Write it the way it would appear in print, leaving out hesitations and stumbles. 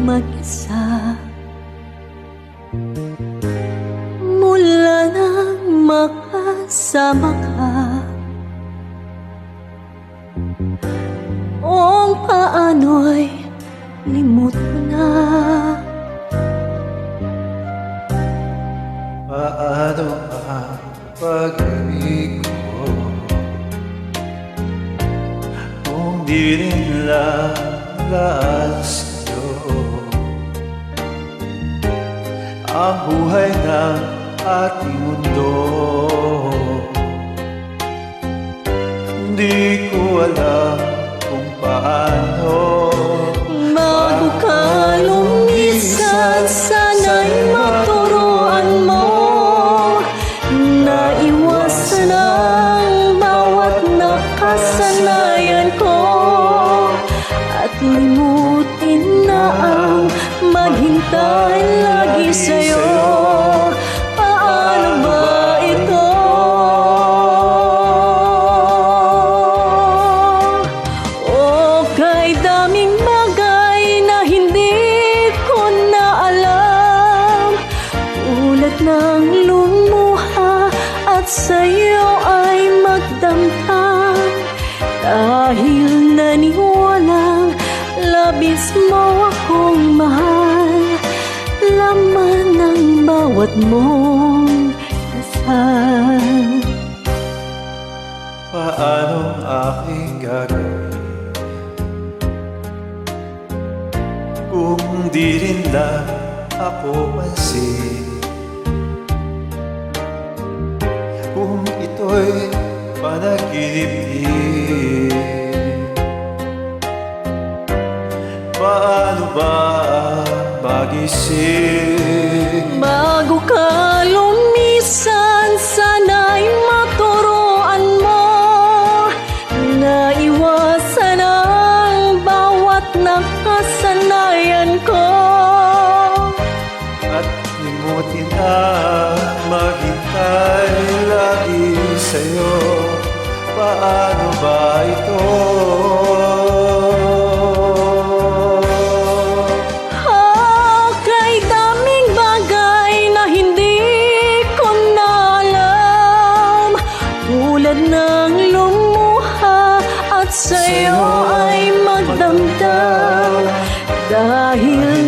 mag-isa. Mula nang makasama ka, kung paano'y limot mo na. Paano ang pag-ibig ko kung di rin lahat sa'yo? Ang buhay ng ating mundo, hindi ko alam kung paano. Bago ka lumisan, sana'y maturuan mo na iwasan ang bawat nakasanayan ko, at limutin na ang maghintay lagi sa'yo. Paano ba ito? O kay daming bagay na hindi ko na alam, tulad ng lumuha at sa'yo ay magdamdam, dahil naniwalang labis mo akong mahal, laman ng bawat mong dasal. Paanong aking gagawin kung di rin lang ako pansin? Kung ito'y panaginip din, paano ba magising? Bago ka lumisan, sana'y maturuan mo na iwasan ang bawat nakasanayan ko, At limutin na maghintay lagi sa'yo. Paano ba ito? Kay daming bagay na hindi ko na alam, tulad ng lumuha at sa'yo ay magdamdam, dahil